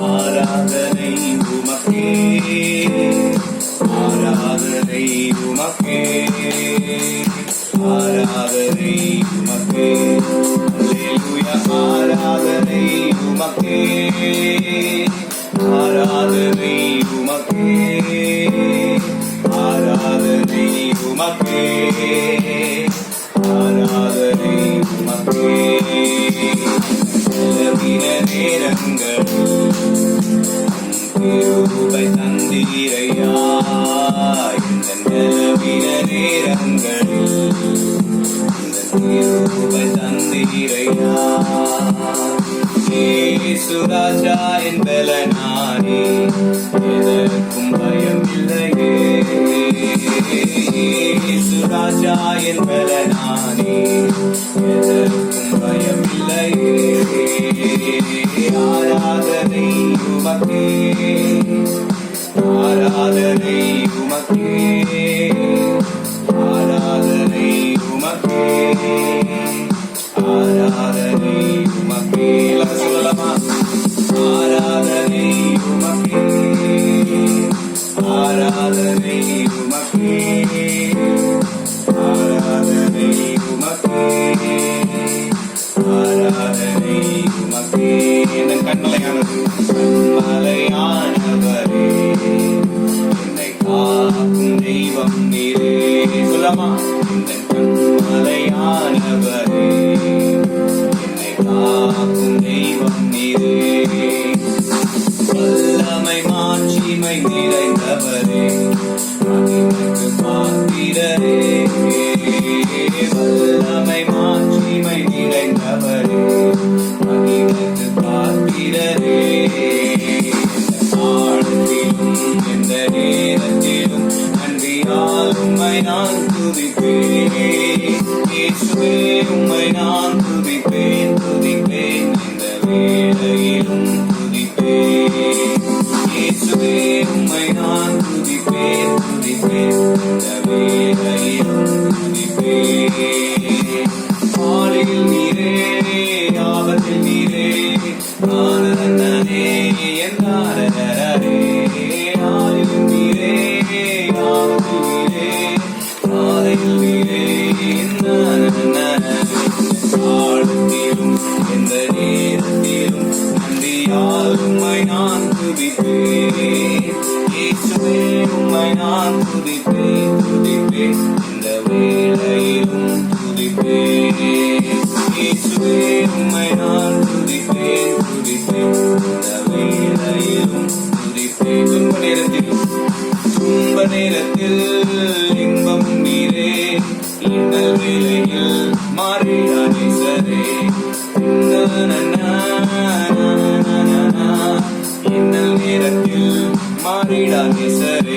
ஆராதனை உமக்கே, ஆராதனை உமக்கே, ஆராதனை உமக்கே, அல்லேலூயா. ஆராதனை உமக்கே, ஆராதனை உமக்கே, ஆராதனை உமக்கே, ஆராதனை உமக்கே. நிலவின நேரங்களில் கிருபை தந்தீரையா, இந்த நிலவின நேரங்களில் கிருபை தந்தீரையா. இயேசு ராஜா என் பலனானே, எதற்கும் பயம் இல்லையே. இயேசு ராஜா என் பலனானே, எதற்கும் பயம் இல்லையே. ஆராதனை உமக்கே, ஆராதனை உமக்கே, ஆராதனை உமக்கே, ஆராதனை உமக்கே. எல்லாரும் சொல்லலாமா? ஆராதனை உமக்கே, ஆராதனை உமக்கே, ஆராதனை உமக்கே, ஆராதனை உமக்கே. என் கண்மலையானது, கண்மலையானவரே, என்னை காக்கும் தெய்வம் நீரே. சொல்லமா? என் கண்மலையானவரே, என்னை காக்கும் தெய்வம் நீரே. வல்லமை மாட்சிமை நிறைந்தவரே, மகிமைக்கு பாத்திரரே. வல்லமை மாட்சிமை நிறைந்தவரே, மகிமைக்கு பாத்திரரே. ஆழத்திலும் எந்த நேரத்திலும் நன்றியால் உம்மை நான் துதிப்பேன். இயேசுவே உம்மை நான் துதிப்பேன், துதிப்பேன், இந்த வேளையிலும் துதிப்பேன். இயேசுவே உம்மை நான் துதிப்பேன், துதிப்பேன், இந்த வேளையிலும் துதிப்பேன். ஆளில் நீரே, ஆபத்தில் நீரே, ஆனந்தனே என்றாரே. ஆளில் நீரே, ஆபத்தில் நீரே, ஆலையில் நீரே ஆழத்திலும் எந்த நேரத்திலும் நன்றியால் உம்மை நான் துதிப்பேன். இயேசுவே உம்மை நான் துதிப்பேன், துதிப்பேன், இந்த வேளையிலும் துதிப்பேன். இயேசுவே உம்மை நான் துதிப்பேன், துதிப்பேன், இந்த வேளையிலும் துதிப்பேன். துன்ப நேரத்திலும், துன்ப நேரத்தில் இன்பம் நீரே, இன்னல் வேளையில் மாறிடா நேசரே. இன்னல் நேரத்தில் மாறிடா நேசரே.